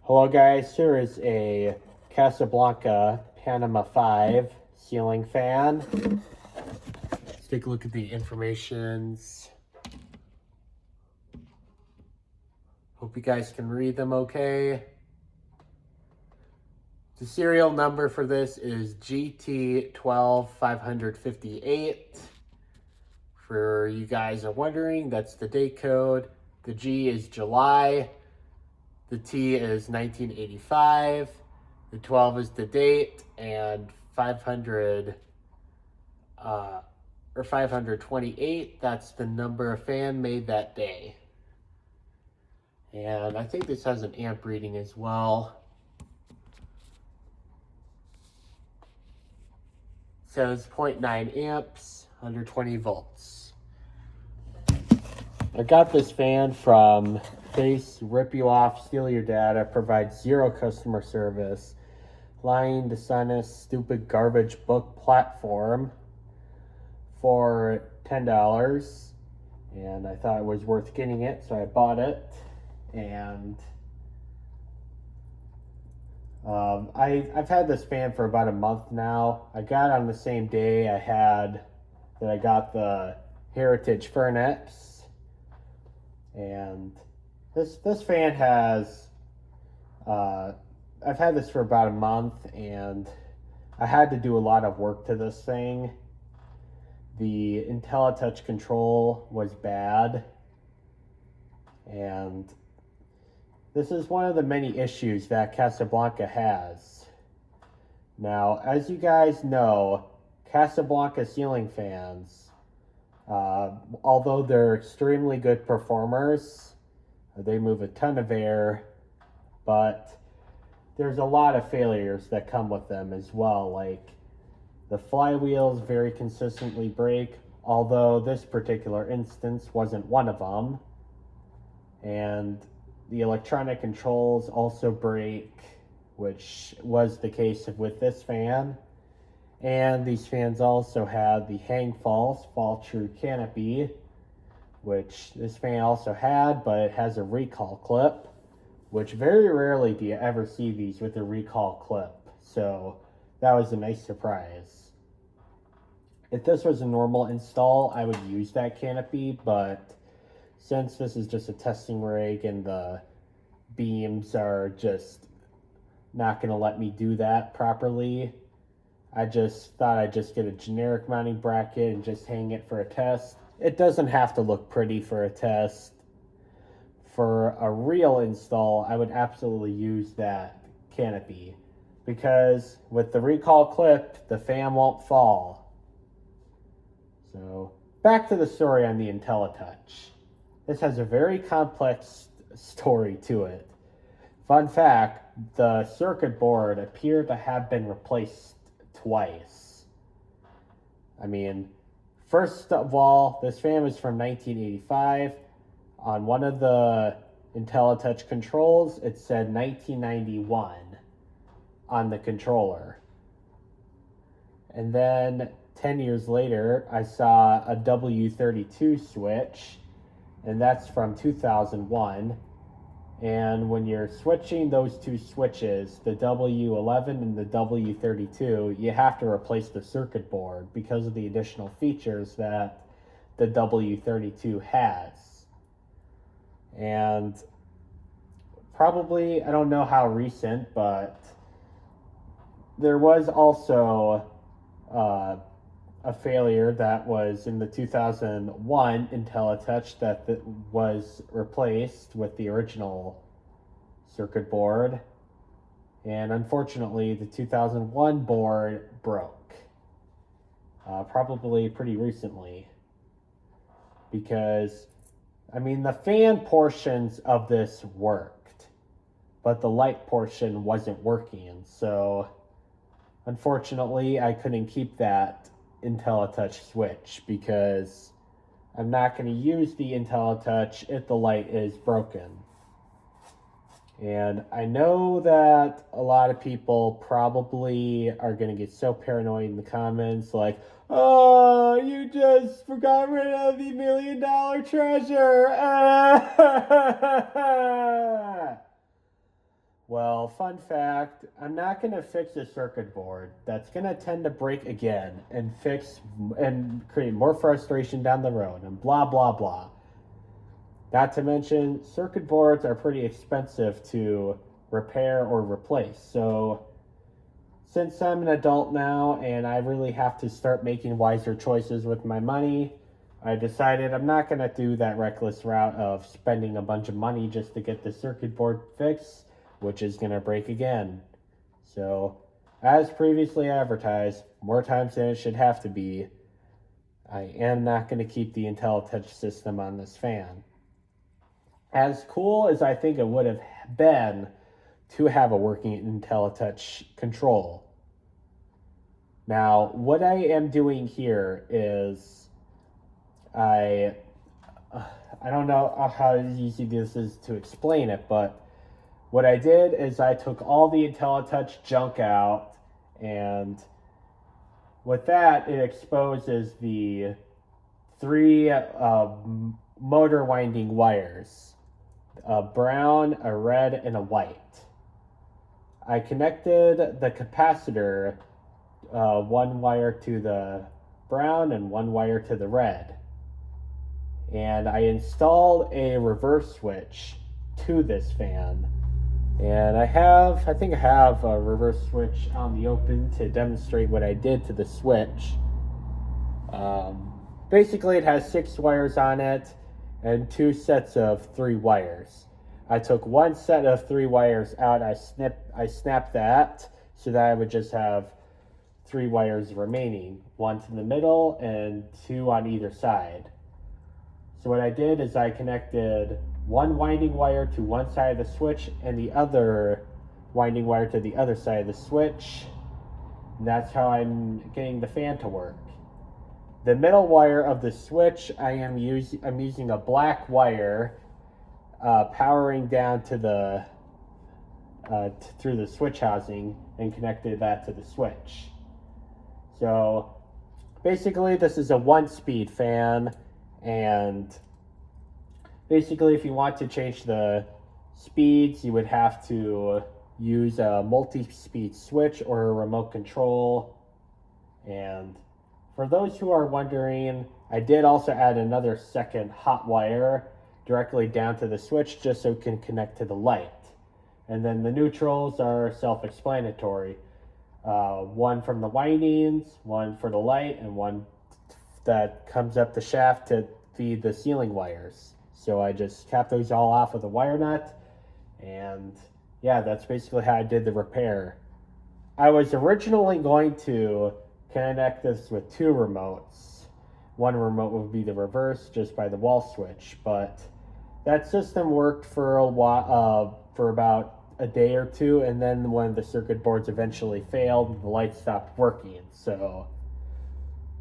Hello guys, here is a Casablanca Panama 5 ceiling fan. Let's take a look at the informations. Hope you guys can read them okay. The serial number for this is GT12558. For you guys are wondering, that's the date code. The G is July. The T is 1985. The 12 is the date, and 528, that's the number of fan made that day. And I think this has an amp reading as well. It says 0.9 amps, 120 volts. I got this fan from Face, rip you off, steal your data, provide zero customer service, lying, dishonest, stupid garbage book platform for $10. And I thought it was worth getting it, so I bought it. And I've had this fan for about a month now. I got it on the same day I got the Heritage Furnace. And this fan has, I've had this for about a month, and I had to do a lot of work to this thing. The IntelliTouch control was bad, and this is one of the many issues that Casablanca has. Now, as you guys know, Casablanca ceiling fans, although they're extremely good performers, they move a ton of air, but there's a lot of failures that come with them as well. Like the flywheels very consistently break, although this particular instance wasn't one of them. And the electronic controls also break, which was the case with this fan. And these fans also have the hang false, fall true canopy, which this fan also had, but it has a recall clip, which very rarely do you ever see these with a recall clip. So that was a nice surprise. If this was a normal install, I would use that canopy, but since this is just a testing rig and the beams are just not going to let me do that properly, I just thought I'd just get a generic mounting bracket and just hang it for a test. It doesn't have to look pretty for a test. For a real install, I would absolutely use that canopy, because with the recall clip, the fan won't fall. So back to the story on the IntelliTouch. This has a very complex story to it. Fun fact, the circuit board appeared to have been replaced twice. I mean, first of all, this fan was from 1985. On one of the IntelliTouch controls, it said 1991 on the controller. And then 10 years later, I saw a W32 switch, and that's from 2001. And when you're switching those two switches, the W11 and the W32, you have to replace the circuit board because of the additional features that the W32 has. And probably, I don't know how recent, but there was also a failure that was in the 2001 IntelliTouch that was replaced with the original circuit board. And unfortunately, the 2001 board broke. Probably pretty recently. Because, I mean, the fan portions of this worked, but the light portion wasn't working. So, unfortunately, I couldn't keep that IntelliTouch switch because I'm not going to use the IntelliTouch if the light is broken. And I know that a lot of people probably are going to get so paranoid in the comments like, oh, you just got rid of the $1 million treasure. Well, Now, fun fact, I'm not going to fix a circuit board. That's going to tend to break again and create more frustration down the road and blah, blah, blah. Not to mention, circuit boards are pretty expensive to repair or replace. So, since I'm an adult now and I really have to start making wiser choices with my money, I decided I'm not going to do that reckless route of spending a bunch of money just to get the circuit board fixed, which is going to break again. So, as previously advertised, more times than it should have to be, I am not going to keep the IntelliTouch system on this fan. As cool as I think it would have been to have a working IntelliTouch control. Now, what I am doing here is I don't know how easy this is to explain it, but what I did is I took all the IntelliTouch junk out, and with that, it exposes the 3 motor winding wires, a brown, a red, and a white. I connected the capacitor, one wire to the brown and one wire to the red. And I installed a reverse switch to this fan. And I think I have a reverse switch on the open to demonstrate what I did to the switch. Basically, it has 6 wires on it and 2 sets of 3 wires. I took one set of 3 wires out. I snapped that so that I would just have 3 wires remaining, 1 to the middle and 2 on either side. So what I did is I connected one winding wire to one side of the switch and the other winding wire to the other side of the switch. And that's how I'm getting the fan to work. The middle wire of the switch, I'm using a black wire powering down to the through the switch housing and connected that to the switch. So basically, this is a 1-speed fan, and basically, if you want to change the speeds, you would have to use a multi-speed switch or a remote control. And for those who are wondering, I did also add another second hot wire directly down to the switch just so it can connect to the light. And then the neutrals are self-explanatory. One from the windings, one for the light, and one that comes up the shaft to feed the ceiling wires. So I just capped those all off with a wire nut, and yeah, that's basically how I did the repair. I was originally going to connect this with 2 remotes. One remote would be the reverse just by the wall switch, but that system worked for a while, for about a day or 2, and then when the circuit boards eventually failed, the lights stopped working. So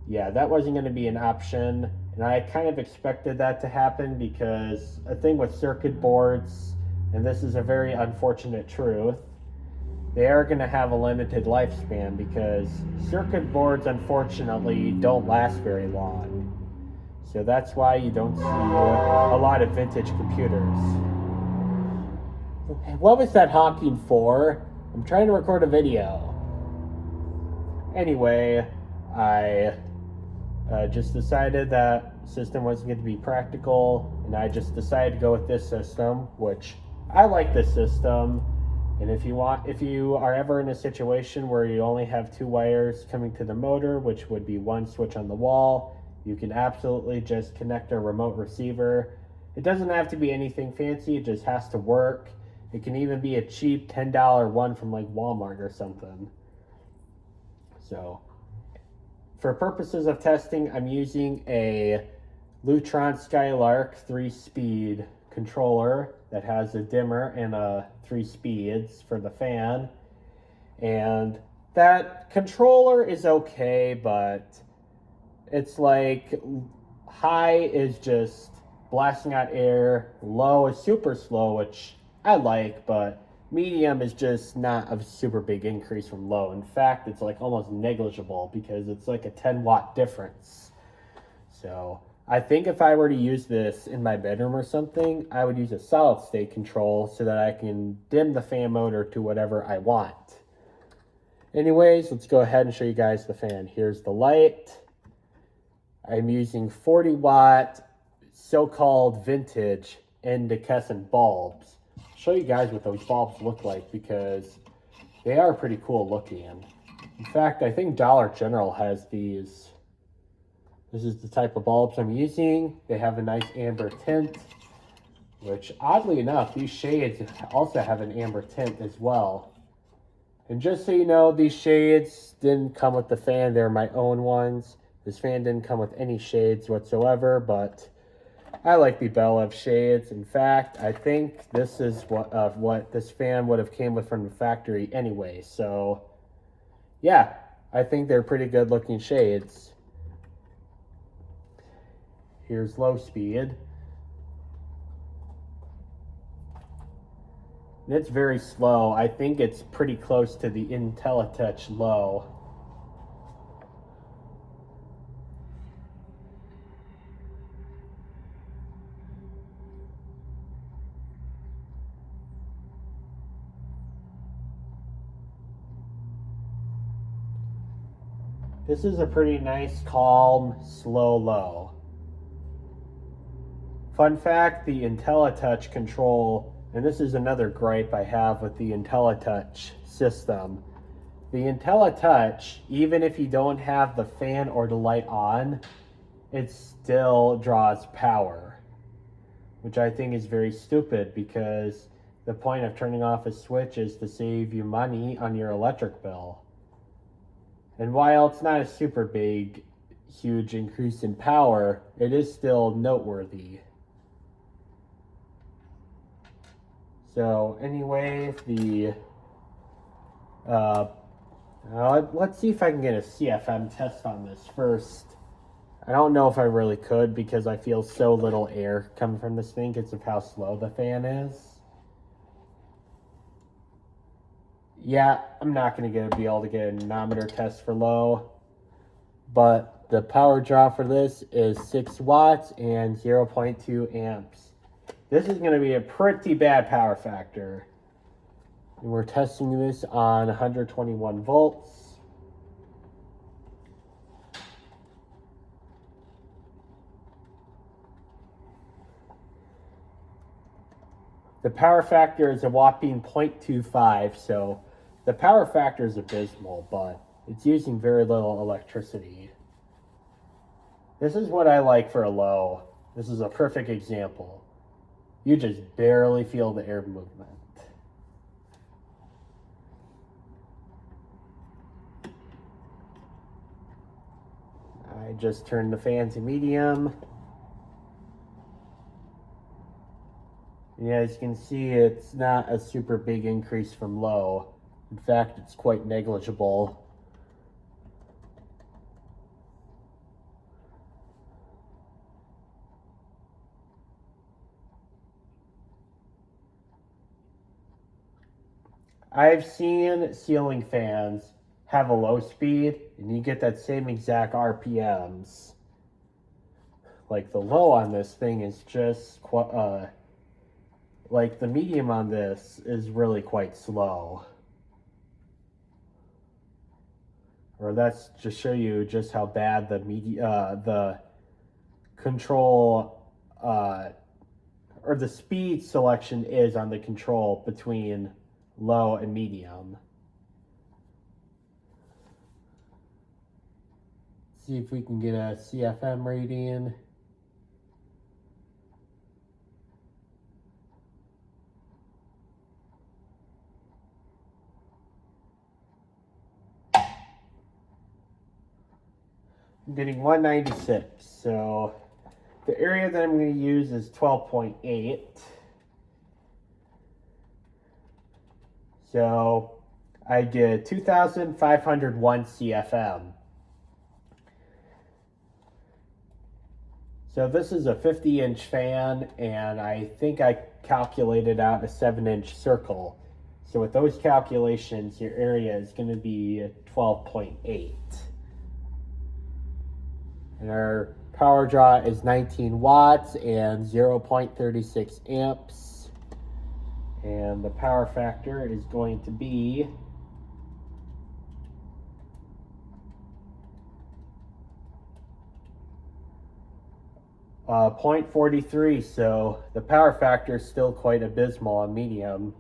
yeah, that wasn't going to be an option, and I kind of expected that to happen because a thing with circuit boards, and this is a very unfortunate truth, they are going to have a limited lifespan because circuit boards unfortunately don't last very long. So that's why you don't see a lot of vintage computers. What was that honking for? I'm trying to record a video. Anyway, I just decided that system wasn't going to be practical, and I just decided to go with this system, which I like this system. And if you are ever in a situation where you only have 2 wires coming to the motor, which would be 1 switch on the wall, you can absolutely just connect a remote receiver. It doesn't have to be anything fancy, it just has to work. It can even be a cheap $10 one from like Walmart or something. So, for purposes of testing, I'm using a Lutron Skylark 3-speed controller that has a dimmer and 3 speeds for the fan. And that controller is okay, but it's like high is just blasting out air, low is super slow, which I like, but medium is just not a super big increase from low. In fact, it's like almost negligible because it's like a 10-watt difference. So I think if I were to use this in my bedroom or something, I would use a solid state control so that I can dim the fan motor to whatever I want. Anyways, let's go ahead and show you guys the fan. Here's the light. I'm using 40-watt so-called vintage incandescent bulbs. I'll show you guys what those bulbs look like because they are pretty cool looking. In fact, I think Dollar General has these. This is the type of bulbs I'm using. They have a nice amber tint, which oddly enough, these shades also have an amber tint as well. And just so you know, these shades didn't come with the fan. They're my own ones. This fan didn't come with any shades whatsoever, but I like the Belev shades. In fact, I think this is what this fan would have came with from the factory anyway. So, yeah, I think they're pretty good looking shades. Here's low speed. And it's very slow. I think it's pretty close to the IntelliTouch low. This is a pretty nice, calm, slow low. Fun fact, the IntelliTouch control, and this is another gripe I have with the IntelliTouch system. The IntelliTouch, even if you don't have the fan or the light on, it still draws power, which I think is very stupid because the point of turning off a switch is to save you money on your electric bill. And while it's not a super big, huge increase in power, it is still noteworthy. So anyway, let's see if I can get a CFM test on this first. I don't know if I really could because I feel so little air coming from this thing because of how slow the fan is. Yeah, I'm not going to be able to get a manometer test for low, but the power draw for this is 6 watts and 0.2 amps. This is going to be a pretty bad power factor. And we're testing this on 121 volts. The power factor is a whopping 0.25, so the power factor is abysmal, but it's using very little electricity. This is what I like for a low. This is a perfect example. You just barely feel the air movement. I just turned the fan to medium. And as you can see, it's not a super big increase from low. In fact, it's quite negligible. I've seen ceiling fans have a low speed and you get that same exact RPMs. Like the low on this thing is just like the medium on this is really quite slow. Or that's to show you just how bad the control or the speed selection is on the control between low and medium. See if we can get a CFM rating. I'm getting 196, so the area that I'm going to use is 12.8. So I did 2,501 CFM. So this is a 50-inch fan, and I think I calculated out a 7-inch circle. So with those calculations, your area is going to be 12.8. And our Power draw is 19 watts and 0.36 amps. And the power factor is going to be 0.43, so the power factor is still quite abysmal on medium.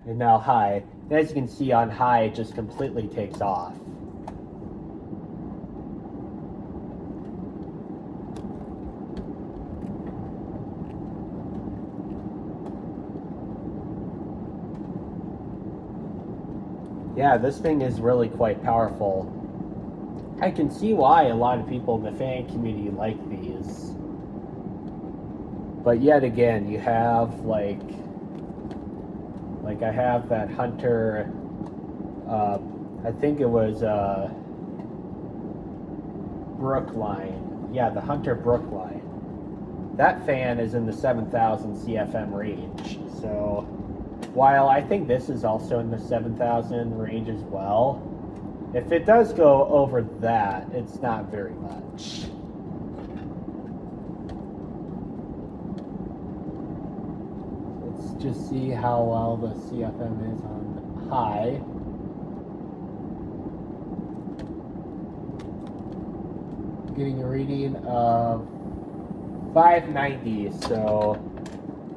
And now high. And as you can see on high, it just completely takes off. Yeah, this thing is really quite powerful. I can see why a lot of people in the fan community like these. But yet again, you have like I have that Hunter, I think it was Brookline. Yeah, the Hunter Brookline. That fan is in the 7,000 CFM range. So while I think this is also in the 7,000 range as well, if it does go over that, it's not very much. Let's just see how well the CFM is on high. Getting a reading of 590, so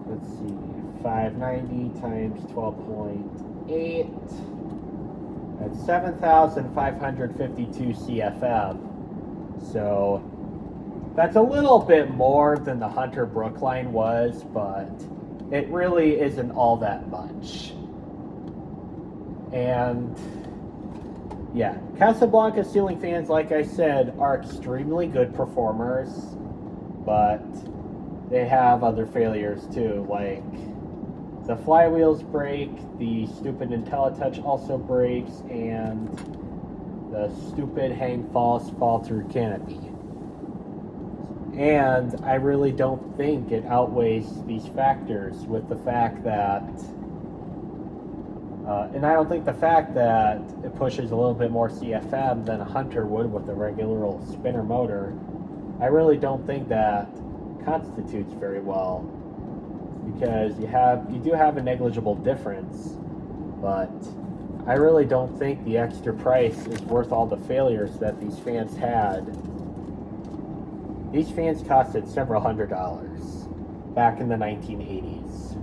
let's see, 590 times 12.8. That's 7,552 CFM. So that's a little bit more than the Hunter Brookline was, but it really isn't all that much. And yeah, Casablanca ceiling fans, like I said, are extremely good performers, but they have other failures too, like the flywheels break, the stupid IntelliTouch also breaks, and the stupid hang false fall through canopy. And I really don't think it outweighs these factors with the fact that, and I don't think the fact that it pushes a little bit more CFM than a Hunter would with a regular old spinner motor, I really don't think that constitutes very well. Because you do have a negligible difference, but I really don't think the extra price is worth all the failures that these fans had. These fans costed several $100s back in the 1980s.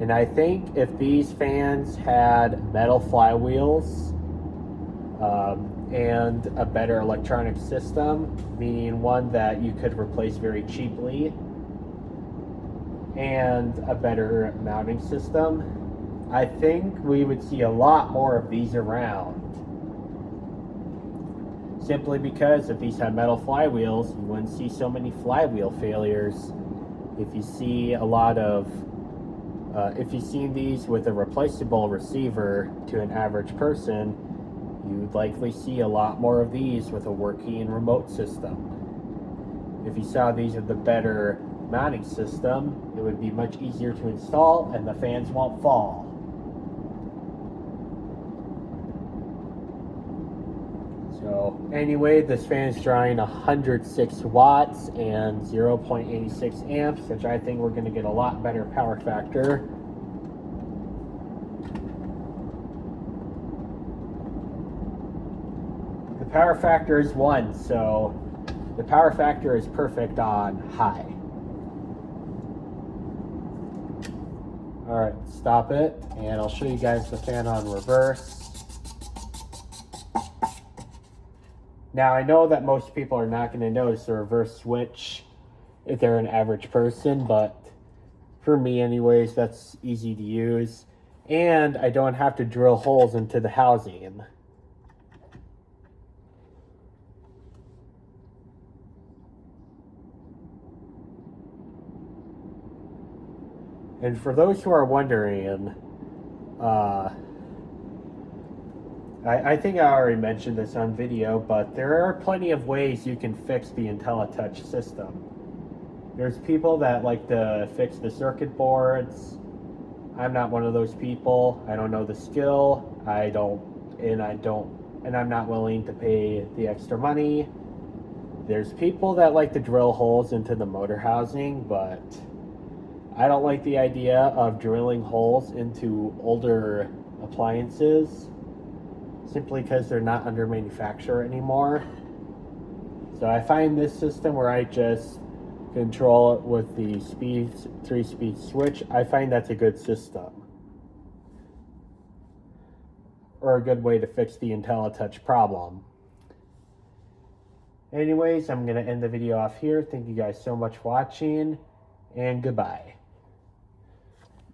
And I think if these fans had metal flywheels and a better electronic system, meaning one that you could replace very cheaply, and a better mounting system, I think we would see a lot more of these around. Simply because if these had metal flywheels, you wouldn't see so many flywheel failures. If you see a lot of, if you've seen these with a replaceable receiver to an average person, you'd likely see a lot more of these with a working remote system. If you saw these with a better mounting system, it would be much easier to install and the fans won't fall. So anyway, this fan is drawing 106 watts and 0.86 amps, which I think we're going to get a lot better power factor. The power factor is 1, so the power factor is perfect on high. Alright, stop it, and I'll show you guys the fan on reverse. Now, I know that most people are not going to notice the reverse switch if they're an average person, but for me anyways, that's easy to use. And I don't have to drill holes into the housing. And for those who are wondering, I think I already mentioned this on video, but there are plenty of ways you can fix the IntelliTouch system. There's people that like to fix the circuit boards. I'm not one of those people. I don't know the skill. I don't and I'm not willing to pay the extra money. There's people that like to drill holes into the motor housing, but I don't like the idea of drilling holes into older appliances simply because they're not under manufacturer anymore. So I find this system where I just control it with the 3-speed switch, I find that's a good system. Or a good way to fix the IntelliTouch problem. Anyways, I'm going to end the video off here. Thank you guys so much for watching, and goodbye.